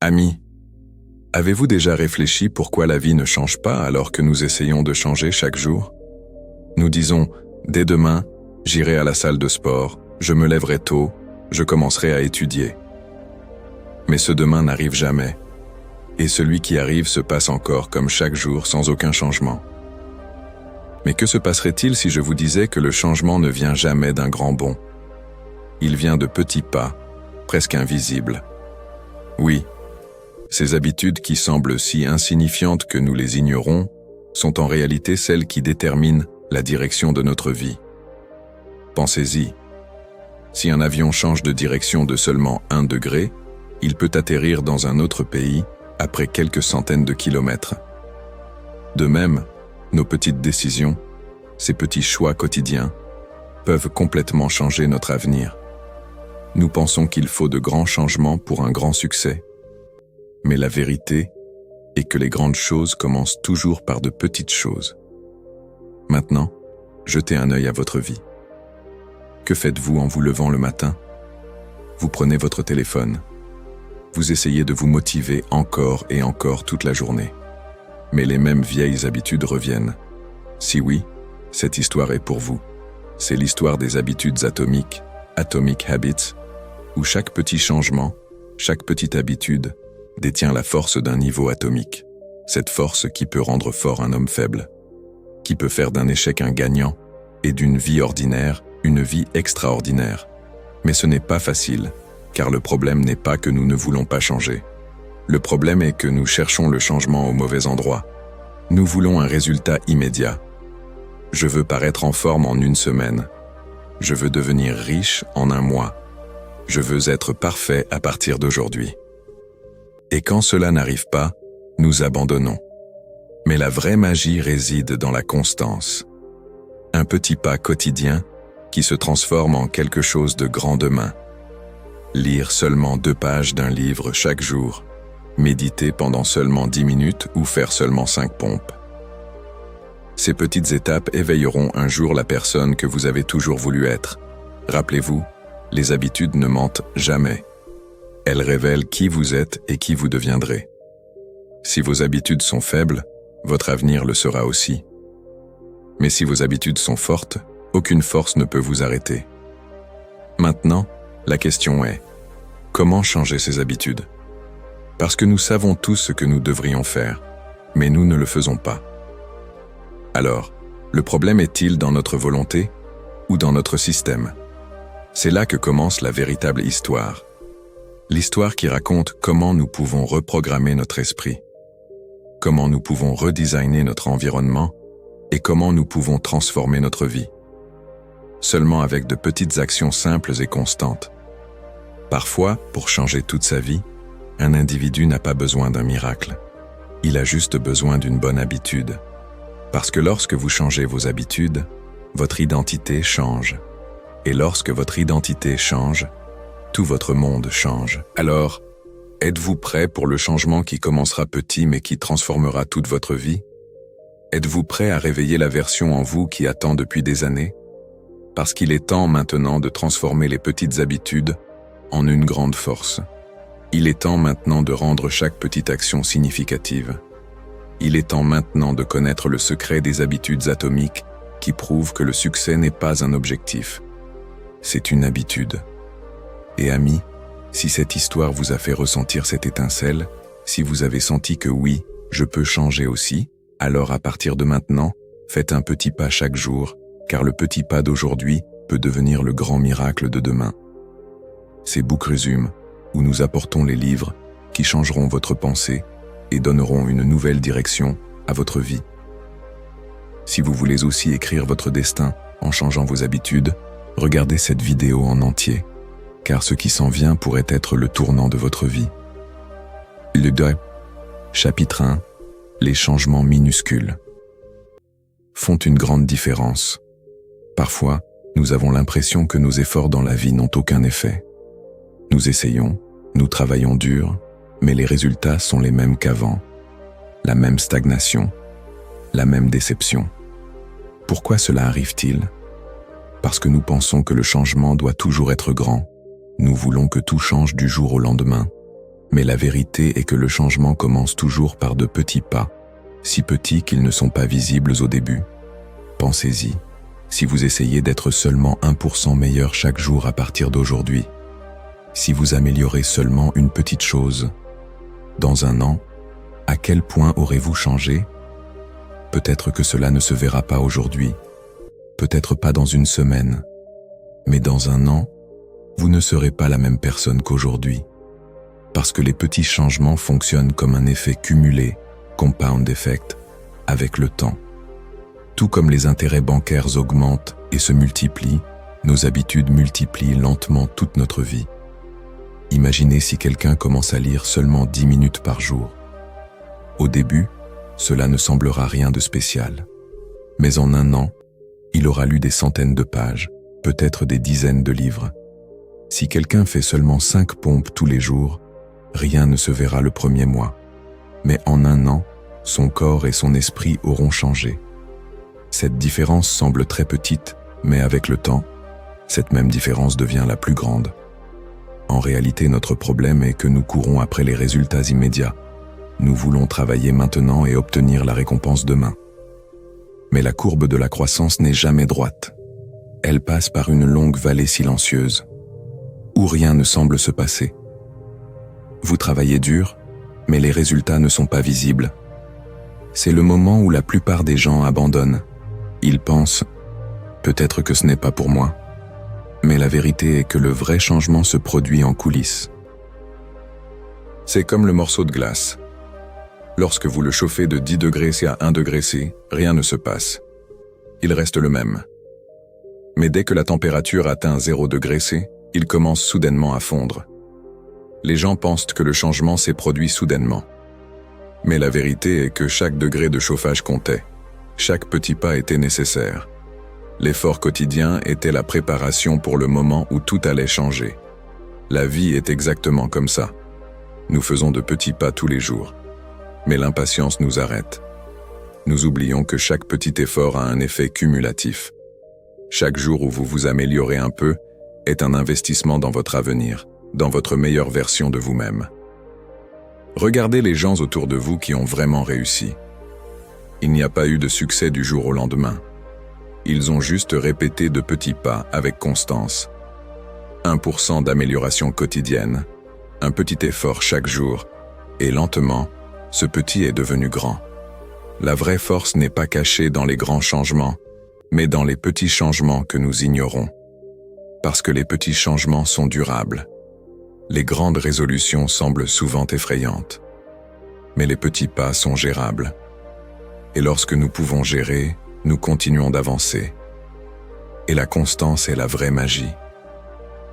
Amis, avez-vous déjà réfléchi pourquoi la vie ne change pas alors que nous essayons de changer chaque jour? Nous disons, dès demain, j'irai à la salle de sport, je me lèverai tôt, je commencerai à étudier. Mais ce demain n'arrive jamais. Et celui qui arrive se passe encore comme chaque jour sans aucun changement. Mais que se passerait-il si je vous disais que le changement ne vient jamais d'un grand bond? Il vient de petits pas, presque invisibles. Oui, ces habitudes qui semblent si insignifiantes que nous les ignorons sont en réalité celles qui déterminent la direction de notre vie. Pensez-y. Si un avion change de direction de seulement 1 degré, il peut atterrir dans un autre pays après quelques centaines de kilomètres. De même, nos petites décisions, ces petits choix quotidiens, peuvent complètement changer notre avenir. Nous pensons qu'il faut de grands changements pour un grand succès. Mais la vérité est que les grandes choses commencent toujours par de petites choses. Maintenant, jetez un œil à votre vie. Que faites-vous en vous levant le matin? Vous prenez votre téléphone. Vous essayez de vous motiver encore et encore toute la journée. Mais les mêmes vieilles habitudes reviennent. Si oui, cette histoire est pour vous. C'est l'histoire des habitudes atomiques, Atomic Habits, où chaque petit changement, chaque petite habitude, détient la force d'un niveau atomique. Cette force qui peut rendre fort un homme faible, qui peut faire d'un échec un gagnant, et d'une vie ordinaire, une vie extraordinaire. Mais ce n'est pas facile, car le problème n'est pas que nous ne voulons pas changer. Le problème est que nous cherchons le changement au mauvais endroit. Nous voulons un résultat immédiat. Je veux paraître en forme en 1 semaine. Je veux devenir riche en 1 mois. Je veux être parfait à partir d'aujourd'hui. Et quand cela n'arrive pas, nous abandonnons. Mais la vraie magie réside dans la constance. Un petit pas quotidien qui se transforme en quelque chose de grand demain. Lire seulement 2 pages d'un livre chaque jour, méditer pendant seulement 10 minutes ou faire seulement 5 pompes. Ces petites étapes éveilleront un jour la personne que vous avez toujours voulu être. Rappelez-vous, les habitudes ne mentent jamais. Elles révèlent qui vous êtes et qui vous deviendrez. Si vos habitudes sont faibles, votre avenir le sera aussi. Mais si vos habitudes sont fortes, aucune force ne peut vous arrêter. Maintenant, la question est, comment changer ces habitudes? Parce que nous savons tous ce que nous devrions faire, mais nous ne le faisons pas. Alors, le problème est-il dans notre volonté ou dans notre système? C'est là que commence la véritable histoire. L'histoire qui raconte comment nous pouvons reprogrammer notre esprit, comment nous pouvons redesigner notre environnement et comment nous pouvons transformer notre vie. Seulement avec de petites actions simples et constantes. Parfois, pour changer toute sa vie, un individu n'a pas besoin d'un miracle. Il a juste besoin d'une bonne habitude. Parce que lorsque vous changez vos habitudes, votre identité change. Et lorsque votre identité change, tout votre monde change. Alors, êtes-vous prêt pour le changement qui commencera petit mais qui transformera toute votre vie? Êtes-vous prêt à réveiller la version en vous qui attend depuis des années? Parce qu'il est temps maintenant de transformer les petites habitudes en une grande force. Il est temps maintenant de rendre chaque petite action significative. Il est temps maintenant de connaître le secret des habitudes atomiques qui prouvent que le succès n'est pas un objectif. C'est une habitude. Et amis, si cette histoire vous a fait ressentir cette étincelle, si vous avez senti que oui, je peux changer aussi, alors à partir de maintenant, faites un petit pas chaque jour, car le petit pas d'aujourd'hui peut devenir le grand miracle de demain. C'est Book Resume, où nous apportons les livres qui changeront votre pensée et donneront une nouvelle direction à votre vie. Si vous voulez aussi écrire votre destin en changeant vos habitudes, regardez cette vidéo en entier, car ce qui s'en vient pourrait être le tournant de votre vie. Le 2, chapitre 1, les changements minuscules font une grande différence. Parfois, nous avons l'impression que nos efforts dans la vie n'ont aucun effet. Nous essayons, nous travaillons dur, mais les résultats sont les mêmes qu'avant. La même stagnation, la même déception. Pourquoi cela arrive-t-il? Parce que nous pensons que le changement doit toujours être grand. Nous voulons que tout change du jour au lendemain. Mais la vérité est que le changement commence toujours par de petits pas, si petits qu'ils ne sont pas visibles au début. Pensez-y, si vous essayez d'être seulement 1% meilleur chaque jour à partir d'aujourd'hui, si vous améliorez seulement une petite chose, dans un an, à quel point aurez-vous changé? Peut-être que cela ne se verra pas aujourd'hui, peut-être pas dans une semaine, mais dans un an, vous ne serez pas la même personne qu'aujourd'hui. Parce que les petits changements fonctionnent comme un effet cumulé, compound effect, avec le temps. Tout comme les intérêts bancaires augmentent et se multiplient, nos habitudes multiplient lentement toute notre vie. Imaginez si quelqu'un commence à lire seulement 10 minutes par jour. Au début, cela ne semblera rien de spécial. Mais en un an, il aura lu des centaines de pages, peut-être des dizaines de livres. Si quelqu'un fait seulement 5 pompes tous les jours, rien ne se verra le premier mois. Mais en un an, son corps et son esprit auront changé. Cette différence semble très petite, mais avec le temps, cette même différence devient la plus grande. En réalité, notre problème est que nous courons après les résultats immédiats. Nous voulons travailler maintenant et obtenir la récompense demain. Mais la courbe de la croissance n'est jamais droite. Elle passe par une longue vallée silencieuse, où rien ne semble se passer. Vous travaillez dur, mais les résultats ne sont pas visibles. C'est le moment où la plupart des gens abandonnent. Ils pensent « peut-être que ce n'est pas pour moi ». Mais la vérité est que le vrai changement se produit en coulisses. C'est comme le morceau de glace. Lorsque vous le chauffez de 10 degrés C à 1 degré C, rien ne se passe. Il reste le même. Mais dès que la température atteint 0 degré C, il commence soudainement à fondre. Les gens pensent que le changement s'est produit soudainement. Mais la vérité est que chaque degré de chauffage comptait. Chaque petit pas était nécessaire. L'effort quotidien était la préparation pour le moment où tout allait changer. La vie est exactement comme ça. Nous faisons de petits pas tous les jours. Mais l'impatience nous arrête. Nous oublions que chaque petit effort a un effet cumulatif. Chaque jour où vous vous améliorez un peu est un investissement dans votre avenir, dans votre meilleure version de vous-même. Regardez les gens autour de vous qui ont vraiment réussi. Il n'y a pas eu de succès du jour au lendemain. Ils ont juste répété de petits pas avec constance. 1% d'amélioration quotidienne, un petit effort chaque jour, et lentement, ce petit est devenu grand. La vraie force n'est pas cachée dans les grands changements, mais dans les petits changements que nous ignorons. Parce que les petits changements sont durables. Les grandes résolutions semblent souvent effrayantes. Mais les petits pas sont gérables. Et lorsque nous pouvons gérer, nous continuons d'avancer. Et la constance est la vraie magie.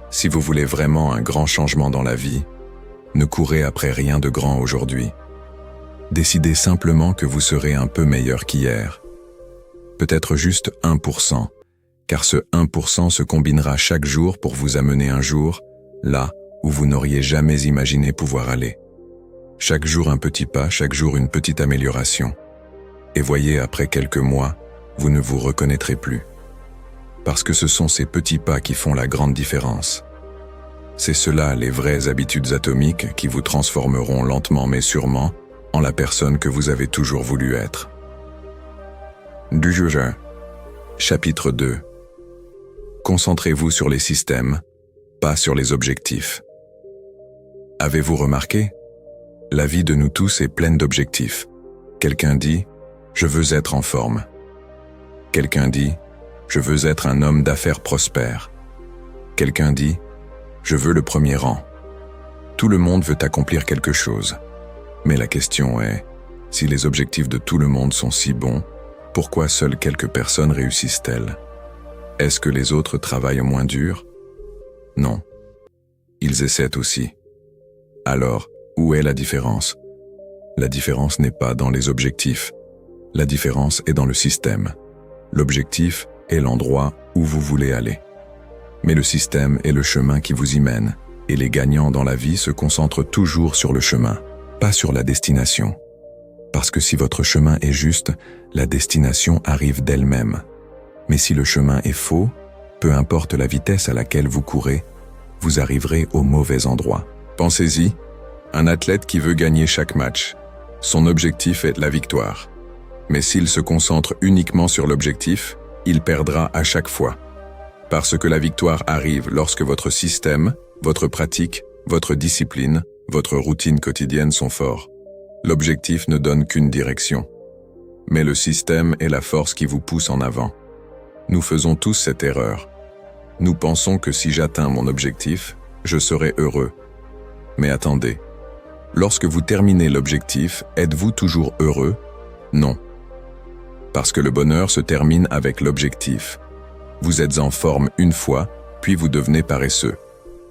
Si vous voulez vraiment un grand changement dans la vie, ne courez après rien de grand aujourd'hui. Décidez simplement que vous serez un peu meilleur qu'hier. Peut-être juste 1%, car ce 1% se combinera chaque jour pour vous amener un jour, là où vous n'auriez jamais imaginé pouvoir aller. Chaque jour un petit pas, chaque jour une petite amélioration. Et voyez, après quelques mois, vous ne vous reconnaîtrez plus. Parce que ce sont ces petits pas qui font la grande différence. C'est cela, les vraies habitudes atomiques qui vous transformeront lentement mais sûrement en la personne que vous avez toujours voulu être. Du jour. Chapitre 2. Concentrez-vous sur les systèmes, pas sur les objectifs. Avez-vous remarqué? La vie de nous tous est pleine d'objectifs. Quelqu'un dit « Je veux être en forme ». Quelqu'un dit « Je veux être un homme d'affaires prospère ». Quelqu'un dit « Je veux le premier rang ». Tout le monde veut accomplir quelque chose. Mais la question est, si les objectifs de tout le monde sont si bons, pourquoi seules quelques personnes réussissent-elles? Est-ce que les autres travaillent moins dur? Non. Ils essaient aussi. Alors, où est la différence? La différence n'est pas dans les objectifs. La différence est dans le système. L'objectif est l'endroit où vous voulez aller. Mais le système est le chemin qui vous y mène, et les gagnants dans la vie se concentrent toujours sur le chemin, pas sur la destination. Parce que si votre chemin est juste, la destination arrive d'elle-même. Mais si le chemin est faux, peu importe la vitesse à laquelle vous courez, vous arriverez au mauvais endroit. Pensez-y, Un athlète qui veut gagner chaque match, son objectif est la victoire. Mais s'il se concentre uniquement sur l'objectif, il perdra à chaque fois. Parce que la victoire arrive lorsque votre système, votre pratique, votre discipline, votre routine quotidienne sont forts. L'objectif ne donne qu'une direction. Mais le système est la force qui vous pousse en avant. Nous faisons tous cette erreur. Nous pensons que si j'atteins mon objectif, je serai heureux. Mais attendez. Lorsque vous terminez l'objectif, êtes-vous toujours heureux? Non. Parce que le bonheur se termine avec l'objectif. Vous êtes en forme une fois, puis vous devenez paresseux.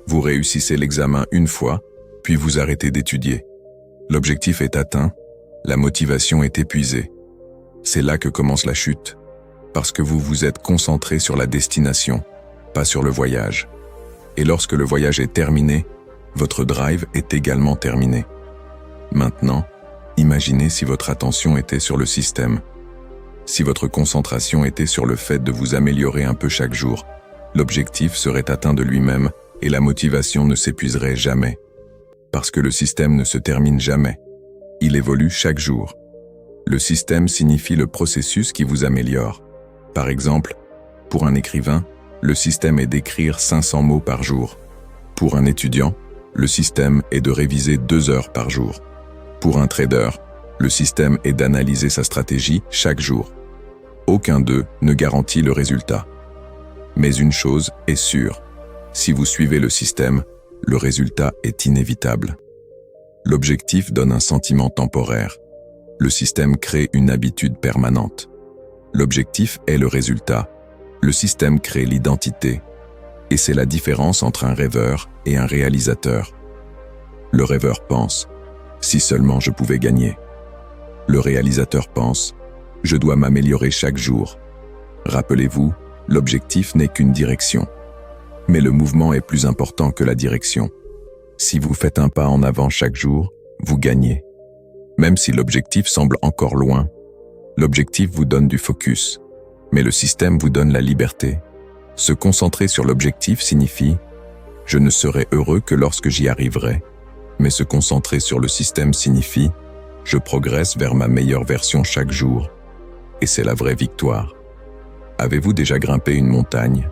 Vous réussissez l'examen une fois, puis vous arrêtez d'étudier. L'objectif est atteint, la motivation est épuisée. C'est là que commence la chute, parce que vous vous êtes concentré sur la destination, pas sur le voyage. Et lorsque le voyage est terminé, votre drive est également terminé. Maintenant, imaginez si votre attention était sur le système. Si votre concentration était sur le fait de vous améliorer un peu chaque jour, l'objectif serait atteint de lui-même et la motivation ne s'épuiserait jamais. Parce que le système ne se termine jamais. Il évolue chaque jour. Le système signifie le processus qui vous améliore. Par exemple, pour un écrivain, le système est d'écrire 500 mots par jour. Pour un étudiant, le système est de réviser 2 heures par jour. Pour un trader, le système est d'analyser sa stratégie chaque jour. Aucun d'eux ne garantit le résultat. Mais une chose est sûre, si vous suivez le système, le résultat est inévitable. L'objectif donne un sentiment temporaire. Le système crée une habitude permanente. L'objectif est le résultat. Le système crée l'identité. Et c'est la différence entre un rêveur et un réalisateur. Le rêveur pense « si seulement je pouvais gagner ». Le réalisateur pense « je dois m'améliorer chaque jour ». Rappelez-vous, l'objectif n'est qu'une direction. Mais le mouvement est plus important que la direction. Si vous faites un pas en avant chaque jour, vous gagnez. Même si l'objectif semble encore loin, l'objectif vous donne du focus, mais le système vous donne la liberté. Se concentrer sur l'objectif signifie « je ne serai heureux que lorsque j'y arriverai ». Mais se concentrer sur le système signifie « je progresse vers ma meilleure version chaque jour ». Et c'est la vraie victoire. Avez-vous déjà grimpé une montagne?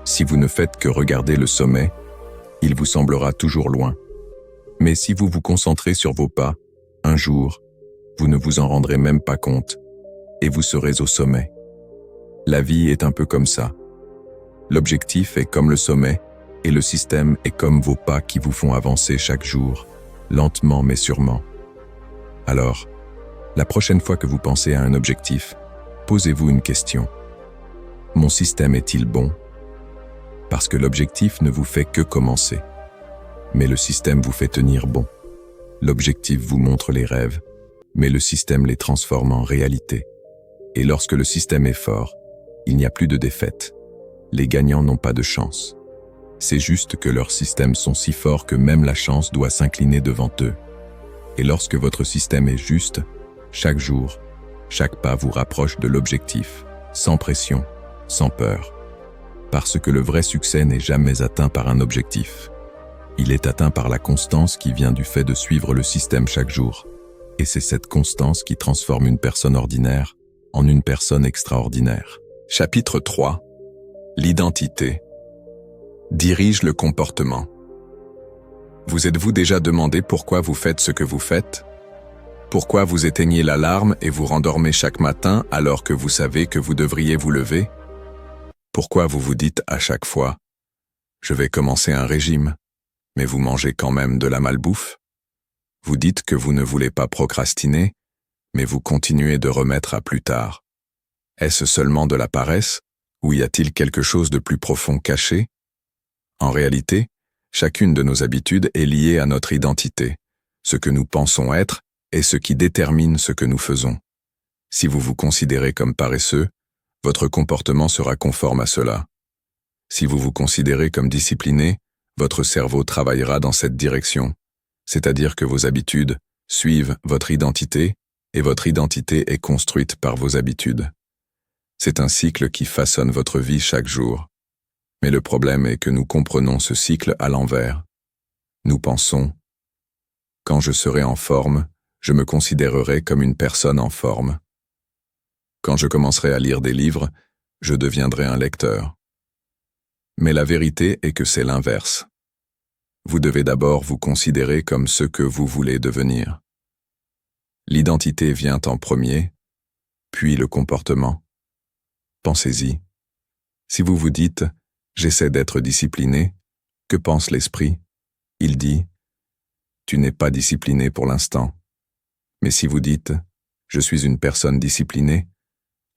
Si vous ne faites que regarder le sommet, il vous semblera toujours loin. Mais si vous vous concentrez sur vos pas, un jour, vous ne vous en rendrez même pas compte, et vous serez au sommet. La vie est un peu comme ça. L'objectif est comme le sommet, et le système est comme vos pas qui vous font avancer chaque jour, lentement mais sûrement. Alors, la prochaine fois que vous pensez à un objectif, posez-vous une question. Mon système est-il bon? Parce que l'objectif ne vous fait que commencer. Mais le système vous fait tenir bon. L'objectif vous montre les rêves, mais le système les transforme en réalité. Et lorsque le système est fort, il n'y a plus de défaite. Les gagnants n'ont pas de chance. C'est juste que leurs systèmes sont si forts que même la chance doit s'incliner devant eux. Et lorsque votre système est juste, chaque jour, chaque pas vous rapproche de l'objectif, sans pression, sans peur. Parce que le vrai succès n'est jamais atteint par un objectif. Il est atteint par la constance qui vient du fait de suivre le système chaque jour. Et c'est cette constance qui transforme une personne ordinaire en une personne extraordinaire. Chapitre 3. L'identité. Dirige le comportement. Vous êtes-vous déjà demandé pourquoi vous faites ce que vous faites? Pourquoi vous éteignez l'alarme et vous rendormez chaque matin alors que vous savez que vous devriez vous lever? Pourquoi vous vous dites à chaque fois « Je vais commencer un régime », mais vous mangez quand même de la malbouffe? Vous dites que vous ne voulez pas procrastiner, mais vous continuez de remettre à plus tard. Est-ce seulement de la paresse, ou y a-t-il quelque chose de plus profond caché? En réalité, chacune de nos habitudes est liée à notre identité, ce que nous pensons être et ce qui détermine ce que nous faisons. Si vous vous considérez comme paresseux, votre comportement sera conforme à cela. Si vous vous considérez comme discipliné, votre cerveau travaillera dans cette direction, c'est-à-dire que vos habitudes suivent votre identité et votre identité est construite par vos habitudes. C'est un cycle qui façonne votre vie chaque jour. Mais le problème est que nous comprenons ce cycle à l'envers. Nous pensons « Quand je serai en forme, je me considérerai comme une personne en forme. Quand je commencerai à lire des livres, je deviendrai un lecteur. Mais la vérité est que c'est l'inverse. Vous devez d'abord vous considérer comme ce que vous voulez devenir. L'identité vient en premier, puis le comportement. Pensez-y. Si vous vous dites « j'essaie d'être discipliné », que pense l'esprit? Il dit « tu n'es pas discipliné pour l'instant ». Mais si vous dites « je suis une personne disciplinée »,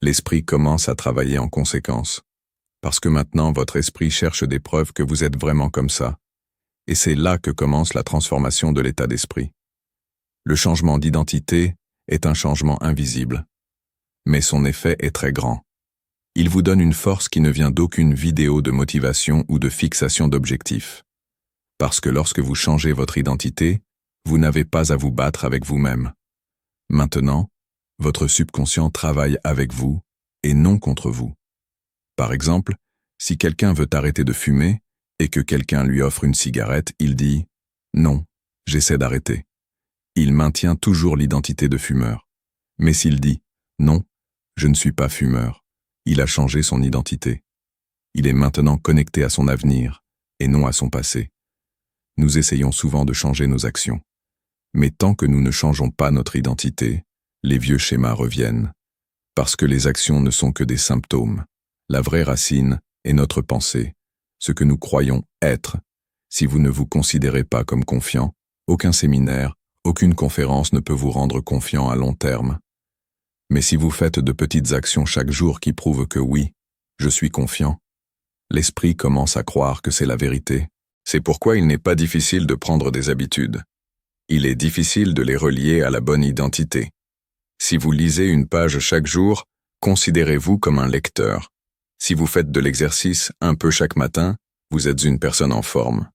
l'esprit commence à travailler en conséquence. Parce que maintenant votre esprit cherche des preuves que vous êtes vraiment comme ça. Et c'est là que commence la transformation de l'état d'esprit. Le changement d'identité est un changement invisible. Mais son effet est très grand. Il vous donne une force qui ne vient d'aucune vidéo de motivation ou de fixation d'objectifs. Parce que lorsque vous changez votre identité, vous n'avez pas à vous battre avec vous-même. Maintenant, votre subconscient travaille avec vous et non contre vous. Par exemple, si quelqu'un veut arrêter de fumer et que quelqu'un lui offre une cigarette, il dit « Non, j'essaie d'arrêter ». Il maintient toujours l'identité de fumeur. Mais s'il dit « Non, je ne suis pas fumeur », il a changé son identité. Il est maintenant connecté à son avenir et non à son passé. Nous essayons souvent de changer nos actions. Mais tant que nous ne changeons pas notre identité, les vieux schémas reviennent. Parce que les actions ne sont que des symptômes. La vraie racine est notre pensée, ce que nous croyons être. Si vous ne vous considérez pas comme confiant, aucun séminaire, aucune conférence ne peut vous rendre confiant à long terme. Mais si vous faites de petites actions chaque jour qui prouvent que oui, je suis confiant, l'esprit commence à croire que c'est la vérité. C'est pourquoi il n'est pas difficile de prendre des habitudes. Il est difficile de les relier à la bonne identité. Si vous lisez une page chaque jour, considérez-vous comme un lecteur. Si vous faites de l'exercice un peu chaque matin, vous êtes une personne en forme.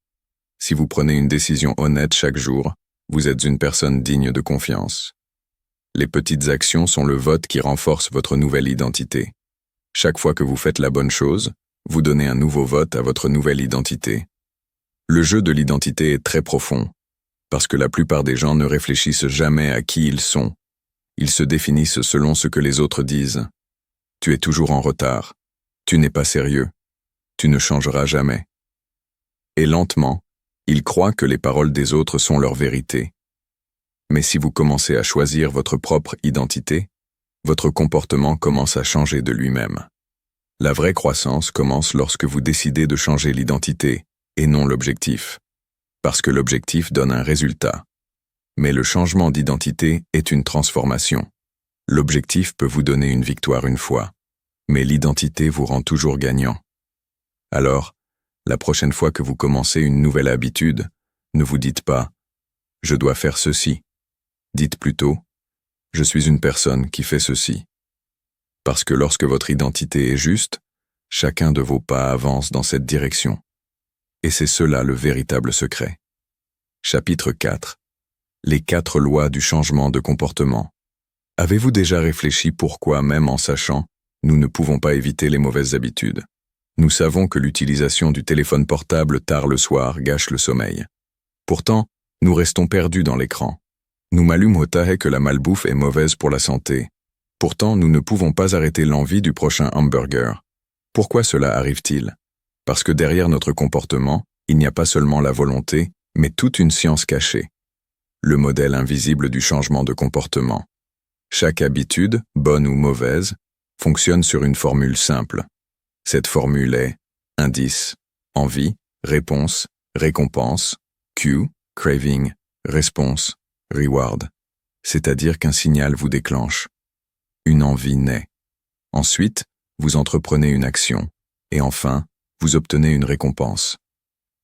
Si vous prenez une décision honnête chaque jour, vous êtes une personne digne de confiance. Les petites actions sont le vote qui renforce votre nouvelle identité. Chaque fois que vous faites la bonne chose, vous donnez un nouveau vote à votre nouvelle identité. Le jeu de l'identité est très profond, parce que la plupart des gens ne réfléchissent jamais à qui ils sont. Ils se définissent selon ce que les autres disent. Tu es toujours en retard. Tu n'es pas sérieux. Tu ne changeras jamais. Et lentement, ils croient que les paroles des autres sont leur vérité. Mais si vous commencez à choisir votre propre identité, votre comportement commence à changer de lui-même. La vraie croissance commence lorsque vous décidez de changer l'identité et non l'objectif. Parce que l'objectif donne un résultat. Mais le changement d'identité est une transformation. L'objectif peut vous donner une victoire une fois, mais l'identité vous rend toujours gagnant. Alors, la prochaine fois que vous commencez une nouvelle habitude, ne vous dites pas « je dois faire ceci ». Dites plutôt « je suis une personne qui fait ceci ». Parce que lorsque votre identité est juste, chacun de vos pas avance dans cette direction. Et c'est cela le véritable secret. Chapitre 4. Les 4 lois du changement de comportement. Avez-vous déjà réfléchi pourquoi, même en sachant, nous ne pouvons pas éviter les mauvaises habitudes? Nous savons que l'utilisation du téléphone portable tard le soir gâche le sommeil. Pourtant, nous restons perdus dans l'écran. Nous m'allume que la malbouffe est mauvaise pour la santé. Pourtant, nous ne pouvons pas arrêter l'envie du prochain hamburger. Pourquoi cela arrive-t-il? Parce que derrière notre comportement, il n'y a pas seulement la volonté, mais toute une science cachée. Le modèle invisible du changement de comportement. Chaque habitude, bonne ou mauvaise, fonctionne sur une formule simple. Cette formule est indice, envie, réponse, récompense, cue, craving, response, reward. C'est-à-dire qu'un signal vous déclenche. Une envie naît. Ensuite, vous entreprenez une action. Et enfin, vous obtenez une récompense.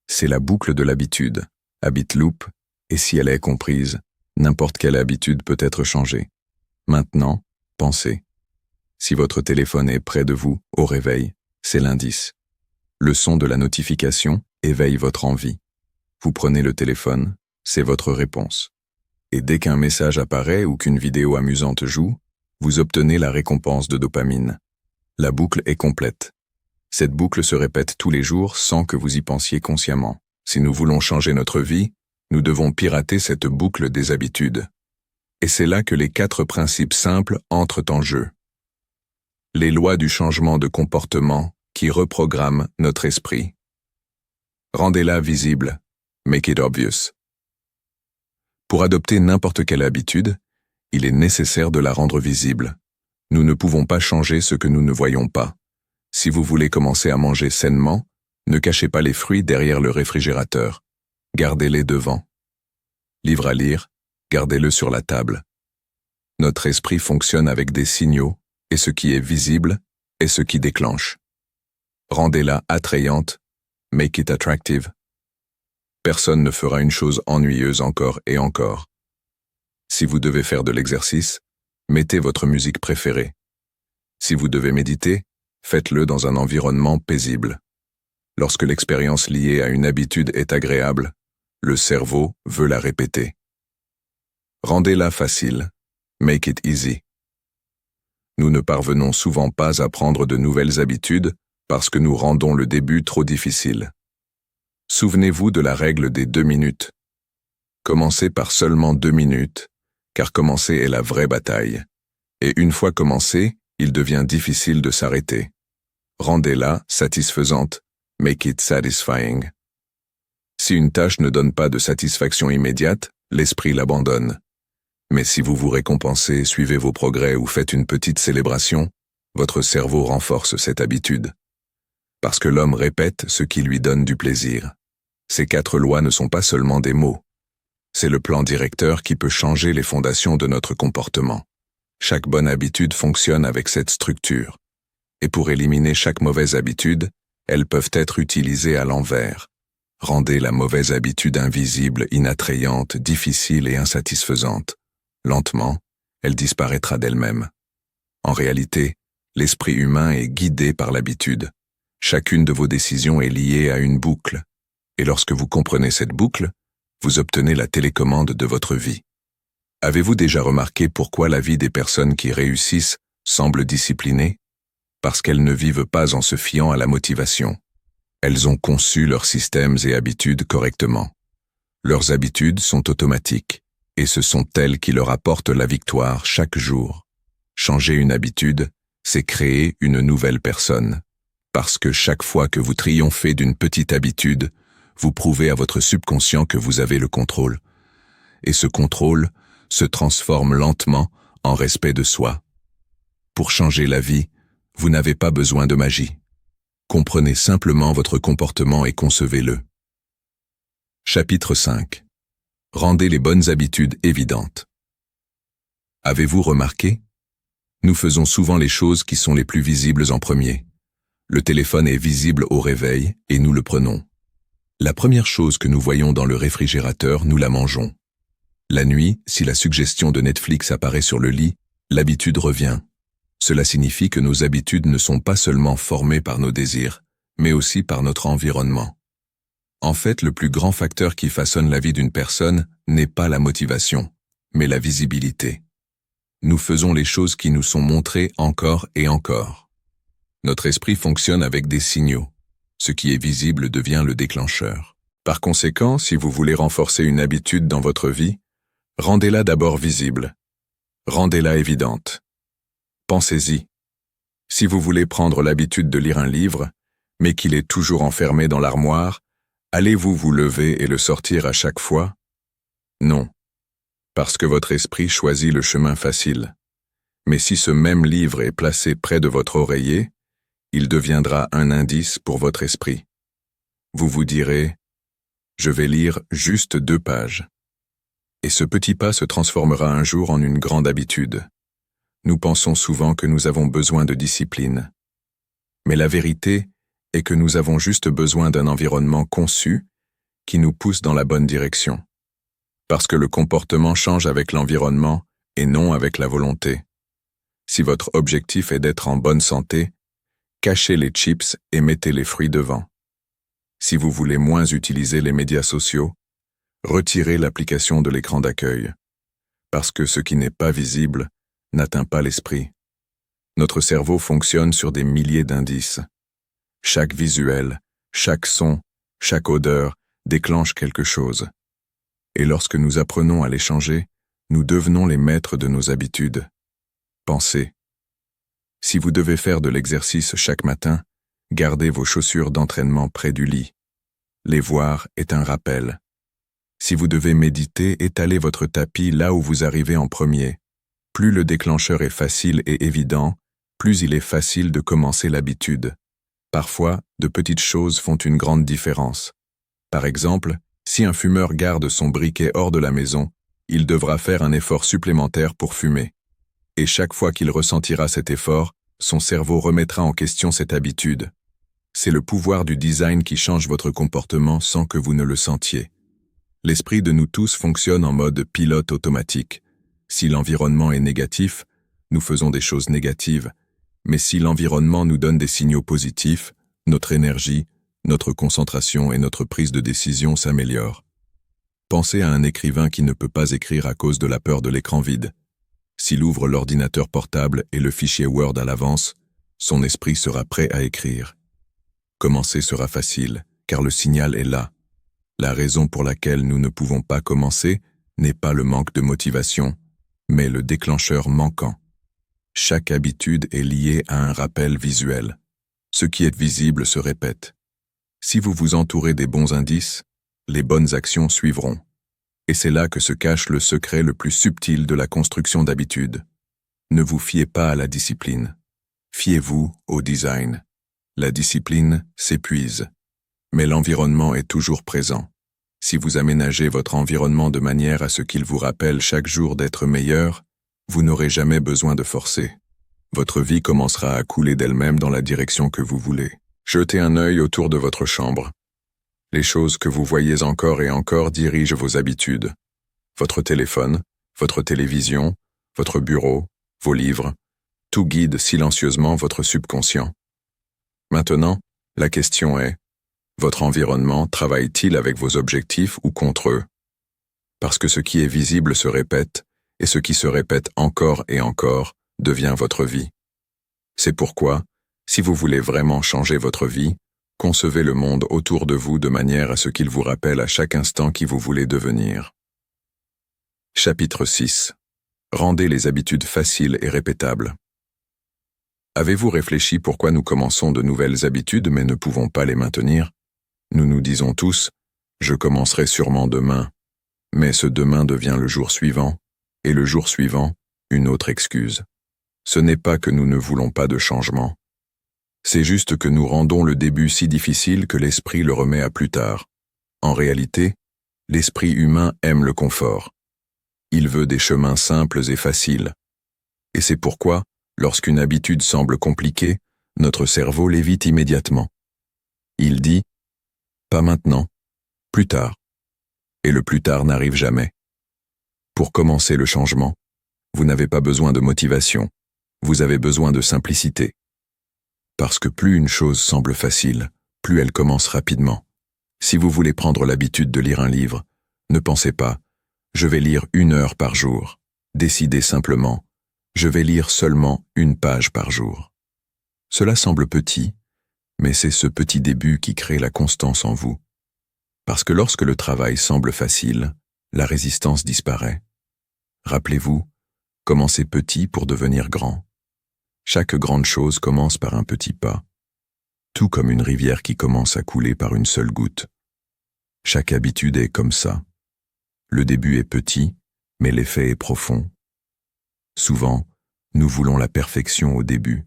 C'est la boucle de l'habitude, habit loop, et si elle est comprise, n'importe quelle habitude peut être changée. Maintenant, pensez. Si votre téléphone est près de vous, au réveil, c'est l'indice. Le son de la notification éveille votre envie. Vous prenez le téléphone, c'est votre réponse. Et dès qu'un message apparaît ou qu'une vidéo amusante joue, vous obtenez la récompense de dopamine. La boucle est complète. Cette boucle se répète tous les jours sans que vous y pensiez consciemment. Si nous voulons changer notre vie, Nous devons pirater cette boucle des habitudes. Et c'est là que les 4 principes simples entrent en jeu. Les lois du changement de comportement qui reprogramment notre esprit. Rendez-la visible. Make it obvious. Pour adopter n'importe quelle habitude, il est nécessaire de la rendre visible. Nous ne pouvons pas changer ce que nous ne voyons pas. Si vous voulez commencer à manger sainement, ne cachez pas les fruits derrière le réfrigérateur. Gardez-les devant. Livre à lire, gardez-le sur la table. Notre esprit fonctionne avec des signaux, et ce qui est visible est ce qui déclenche. Rendez-la attrayante, make it attractive. Personne ne fera une chose ennuyeuse encore et encore. Si vous devez faire de l'exercice, mettez votre musique préférée. Si vous devez méditer, faites-le dans un environnement paisible. Lorsque l'expérience liée à une habitude est agréable, le cerveau veut la répéter. Rendez-la facile, make it easy. Nous ne parvenons souvent pas à prendre de nouvelles habitudes parce que nous rendons le début trop difficile. Souvenez-vous de la règle des 2 minutes. Commencez par seulement 2 minutes, car commencer est la vraie bataille. Et une fois commencé, il devient difficile de s'arrêter. Rendez-la satisfaisante, make it satisfying. Si une tâche ne donne pas de satisfaction immédiate, l'esprit l'abandonne. Mais si vous vous récompensez, suivez vos progrès ou faites une petite célébration, votre cerveau renforce cette habitude. Parce que l'homme répète ce qui lui donne du plaisir. Ces 4 lois ne sont pas seulement des mots. C'est le plan directeur qui peut changer les fondations de notre comportement. Chaque bonne habitude fonctionne avec cette structure. Et pour éliminer chaque mauvaise habitude, elles peuvent être utilisées à l'envers. Rendez la mauvaise habitude invisible, inattrayante, difficile et insatisfaisante. Lentement, elle disparaîtra d'elle-même. En réalité, l'esprit humain est guidé par l'habitude. Chacune de vos décisions est liée à une boucle. Et lorsque vous comprenez cette boucle, vous obtenez la télécommande de votre vie. Avez-vous déjà remarqué pourquoi la vie des personnes qui réussissent semble disciplinée? Parce qu'elles ne vivent pas en se fiant à la motivation. Elles ont conçu leurs systèmes et habitudes correctement. Leurs habitudes sont automatiques, et ce sont elles qui leur apportent la victoire chaque jour. Changer une habitude, c'est créer une nouvelle personne. Parce que chaque fois que vous triomphez d'une petite habitude, vous prouvez à votre subconscient que vous avez le contrôle. Et ce contrôle se transforme lentement en respect de soi. Pour changer la vie, vous n'avez pas besoin de magie. Comprenez simplement votre comportement et concevez-le. Chapitre 5. Rendez les bonnes habitudes évidentes. Avez-vous remarqué? Nous faisons souvent les choses qui sont les plus visibles en premier. Le téléphone est visible au réveil et nous le prenons. La première chose que nous voyons dans le réfrigérateur, nous la mangeons. La nuit, si la suggestion de Netflix apparaît sur le lit, l'habitude revient. Cela signifie que nos habitudes ne sont pas seulement formées par nos désirs, mais aussi par notre environnement. En fait, le plus grand facteur qui façonne la vie d'une personne n'est pas la motivation, mais la visibilité. Nous faisons les choses qui nous sont montrées encore et encore. Notre esprit fonctionne avec des signaux. Ce qui est visible devient le déclencheur. Par conséquent, si vous voulez renforcer une habitude dans votre vie, rendez-la d'abord visible. Rendez-la évidente. Pensez-y. Si vous voulez prendre l'habitude de lire un livre, mais qu'il est toujours enfermé dans l'armoire, allez-vous vous lever et le sortir à chaque fois? Non. Parce que votre esprit choisit le chemin facile. Mais si ce même livre est placé près de votre oreiller, il deviendra un indice pour votre esprit. Vous vous direz « Je vais lire juste 2 pages ». Et ce petit pas se transformera un jour en une grande habitude. Nous pensons souvent que nous avons besoin de discipline. Mais la vérité est que nous avons juste besoin d'un environnement conçu qui nous pousse dans la bonne direction. Parce que le comportement change avec l'environnement et non avec la volonté. Si votre objectif est d'être en bonne santé, cachez les chips et mettez les fruits devant. Si vous voulez moins utiliser les médias sociaux, retirez l'application de l'écran d'accueil. Parce que ce qui n'est pas visible n'atteint pas l'esprit. Notre cerveau fonctionne sur des milliers d'indices. Chaque visuel, chaque son, chaque odeur déclenche quelque chose. Et lorsque nous apprenons à les changer, nous devenons les maîtres de nos habitudes. Pensez. Si vous devez faire de l'exercice chaque matin, gardez vos chaussures d'entraînement près du lit. Les voir est un rappel. Si vous devez méditer, étalez votre tapis là où vous arrivez en premier. Plus le déclencheur est facile et évident, plus il est facile de commencer l'habitude. Parfois, de petites choses font une grande différence. Par exemple, si un fumeur garde son briquet hors de la maison, il devra faire un effort supplémentaire pour fumer. Et chaque fois qu'il ressentira cet effort, son cerveau remettra en question cette habitude. C'est le pouvoir du design qui change votre comportement sans que vous ne le sentiez. L'esprit de nous tous fonctionne en mode pilote automatique. Si l'environnement est négatif, nous faisons des choses négatives. Mais si l'environnement nous donne des signaux positifs, notre énergie, notre concentration et notre prise de décision s'améliorent. Pensez à un écrivain qui ne peut pas écrire à cause de la peur de l'écran vide. S'il ouvre l'ordinateur portable et le fichier Word à l'avance, son esprit sera prêt à écrire. Commencer sera facile, car le signal est là. La raison pour laquelle nous ne pouvons pas commencer n'est pas le manque de motivation, mais le déclencheur manquant. Chaque habitude est liée à un rappel visuel. Ce qui est visible se répète. Si vous vous entourez des bons indices, les bonnes actions suivront. Et c'est là que se cache le secret le plus subtil de la construction d'habitudes. Ne vous fiez pas à la discipline. Fiez-vous au design. La discipline s'épuise, mais l'environnement est toujours présent. Si vous aménagez votre environnement de manière à ce qu'il vous rappelle chaque jour d'être meilleur, vous n'aurez jamais besoin de forcer. Votre vie commencera à couler d'elle-même dans la direction que vous voulez. Jetez un œil autour de votre chambre. Les choses que vous voyez encore et encore dirigent vos habitudes. Votre téléphone, votre télévision, votre bureau, vos livres, tout guide silencieusement votre subconscient. Maintenant, la question est, votre environnement travaille-t-il avec vos objectifs ou contre eux? Parce que ce qui est visible se répète, et ce qui se répète encore et encore devient votre vie. C'est pourquoi, si vous voulez vraiment changer votre vie, concevez le monde autour de vous de manière à ce qu'il vous rappelle à chaque instant qui vous voulez devenir. Chapitre 6. Rendez les habitudes faciles et répétables. Avez-vous réfléchi pourquoi nous commençons de nouvelles habitudes mais ne pouvons pas les maintenir? Nous nous disons tous, je commencerai sûrement demain, mais ce demain devient le jour suivant, et le jour suivant, une autre excuse. Ce n'est pas que nous ne voulons pas de changement. C'est juste que nous rendons le début si difficile que l'esprit le remet à plus tard. En réalité, l'esprit humain aime le confort. Il veut des chemins simples et faciles. Et c'est pourquoi, lorsqu'une habitude semble compliquée, notre cerveau l'évite immédiatement. Il dit « pas maintenant, plus tard ». Et le plus tard n'arrive jamais. Pour commencer le changement, vous n'avez pas besoin de motivation, vous avez besoin de simplicité. Parce que plus une chose semble facile, plus elle commence rapidement. Si vous voulez prendre l'habitude de lire un livre, ne pensez pas « je vais lire 1 heure par jour ». Décidez simplement « je vais lire seulement 1 page par jour ». Cela semble petit, mais c'est ce petit début qui crée la constance en vous. Parce que lorsque le travail semble facile, la résistance disparaît. Rappelez-vous, commencez petit pour devenir grand. Chaque grande chose commence par un petit pas, tout comme une rivière qui commence à couler par une seule goutte. Chaque habitude est comme ça. Le début est petit, mais l'effet est profond. Souvent, nous voulons la perfection au début.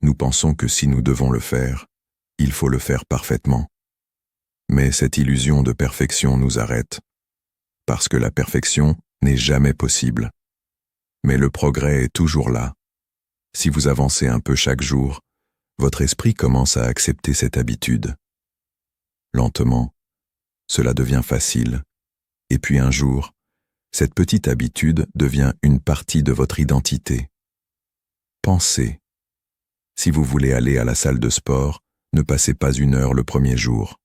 Nous pensons que si nous devons le faire, il faut le faire parfaitement. Mais cette illusion de perfection nous arrête, parce que la perfection n'est jamais possible. Mais le progrès est toujours là. Si vous avancez un peu chaque jour, votre esprit commence à accepter cette habitude. Lentement, cela devient facile, et puis un jour, cette petite habitude devient une partie de votre identité. Pensez. Si vous voulez aller à la salle de sport, ne passez pas 1 heure le premier jour.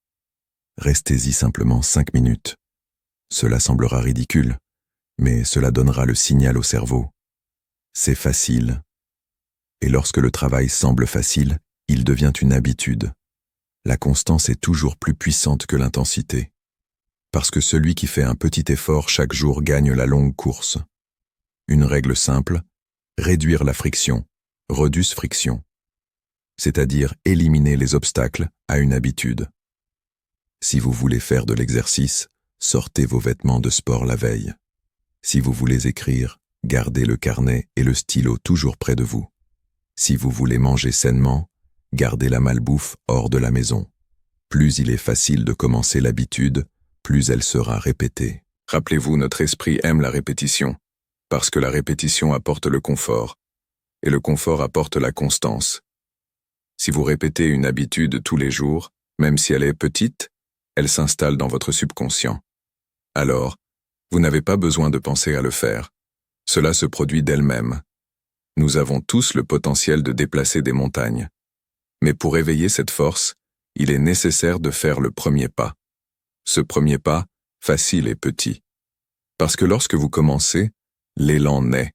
Restez-y simplement 5 minutes. Cela semblera ridicule, mais cela donnera le signal au cerveau. C'est facile. Et lorsque le travail semble facile, il devient une habitude. La constance est toujours plus puissante que l'intensité. Parce que celui qui fait un petit effort chaque jour gagne la longue course. Une règle simple, réduire la friction, reduce friction. C'est-à-dire éliminer les obstacles à une habitude. Si vous voulez faire de l'exercice, sortez vos vêtements de sport la veille. Si vous voulez écrire, gardez le carnet et le stylo toujours près de vous. Si vous voulez manger sainement, gardez la malbouffe hors de la maison. Plus il est facile de commencer l'habitude, plus elle sera répétée. Rappelez-vous, notre esprit aime la répétition, parce que la répétition apporte le confort, et le confort apporte la constance. Si vous répétez une habitude tous les jours, même si elle est petite, elle s'installe dans votre subconscient. Alors, vous n'avez pas besoin de penser à le faire. Cela se produit d'elle-même. Nous avons tous le potentiel de déplacer des montagnes. Mais pour éveiller cette force, il est nécessaire de faire le premier pas. Ce premier pas, facile et petit. Parce que lorsque vous commencez, l'élan naît.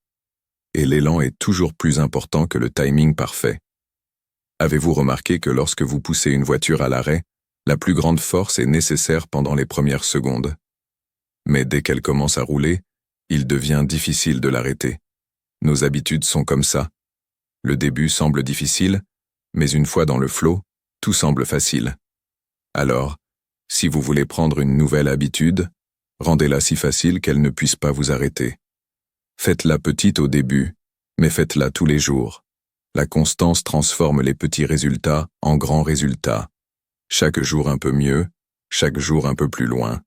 Et l'élan est toujours plus important que le timing parfait. Avez-vous remarqué que lorsque vous poussez une voiture à l'arrêt, la plus grande force est nécessaire pendant les premières secondes. Mais dès qu'elle commence à rouler, il devient difficile de l'arrêter. Nos habitudes sont comme ça. Le début semble difficile, mais une fois dans le flot, tout semble facile. Alors, si vous voulez prendre une nouvelle habitude, rendez-la si facile qu'elle ne puisse pas vous arrêter. Faites-la petite au début, mais faites-la tous les jours. La constance transforme les petits résultats en grands résultats. Chaque jour un peu mieux, chaque jour un peu plus loin.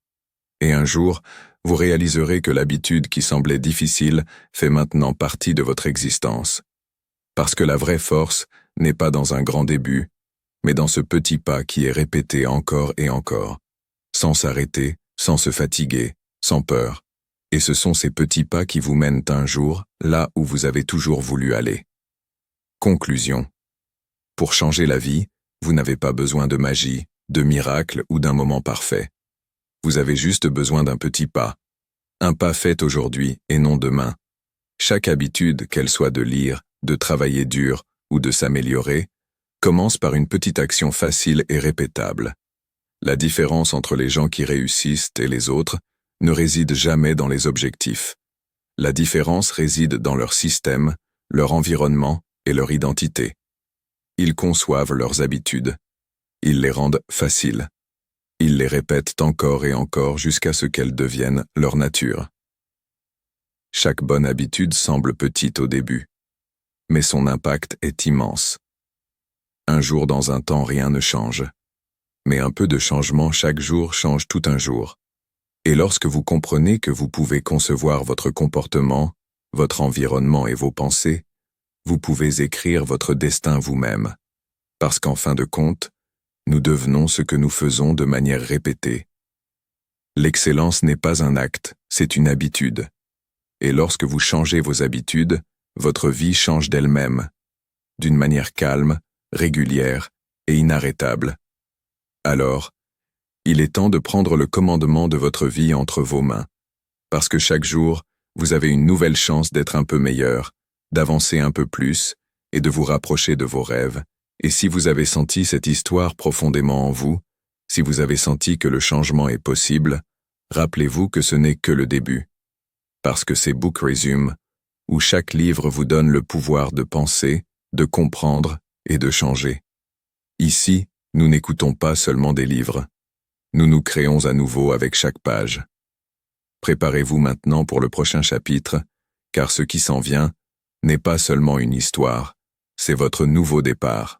Et un jour, vous réaliserez que l'habitude qui semblait difficile fait maintenant partie de votre existence. Parce que la vraie force n'est pas dans un grand début, mais dans ce petit pas qui est répété encore et encore, sans s'arrêter, sans se fatiguer, sans peur. Et ce sont ces petits pas qui vous mènent un jour là où vous avez toujours voulu aller. Conclusion. Pour changer la vie, vous n'avez pas besoin de magie, de miracle ou d'un moment parfait. Vous avez juste besoin d'un petit pas. Un pas fait aujourd'hui et non demain. Chaque habitude, qu'elle soit de lire, de travailler dur ou de s'améliorer, commence par une petite action facile et répétable. La différence entre les gens qui réussissent et les autres ne réside jamais dans les objectifs. La différence réside dans leur système, leur environnement et leur identité. Ils conçoivent leurs habitudes. Ils les rendent faciles. Ils les répètent encore et encore jusqu'à ce qu'elles deviennent leur nature. Chaque bonne habitude semble petite au début, mais son impact est immense. Un jour dans un temps, rien ne change. Mais un peu de changement chaque jour change tout un jour. Et lorsque vous comprenez que vous pouvez concevoir votre comportement, votre environnement et vos pensées, vous pouvez écrire votre destin vous-même. Parce qu'en fin de compte, nous devenons ce que nous faisons de manière répétée. L'excellence n'est pas un acte, c'est une habitude. Et lorsque vous changez vos habitudes, votre vie change d'elle-même, d'une manière calme, régulière et inarrêtable. Alors, il est temps de prendre le commandement de votre vie entre vos mains, parce que chaque jour, vous avez une nouvelle chance d'être un peu meilleur, d'avancer un peu plus et de vous rapprocher de vos rêves. Et si vous avez senti cette histoire profondément en vous, si vous avez senti que le changement est possible, rappelez-vous que ce n'est que le début. Parce que c'est Book Resume, où chaque livre vous donne le pouvoir de penser, de comprendre et de changer. Ici, nous n'écoutons pas seulement des livres. Nous nous créons à nouveau avec chaque page. Préparez-vous maintenant pour le prochain chapitre, car ce qui s'en vient n'est pas seulement une histoire, c'est votre nouveau départ.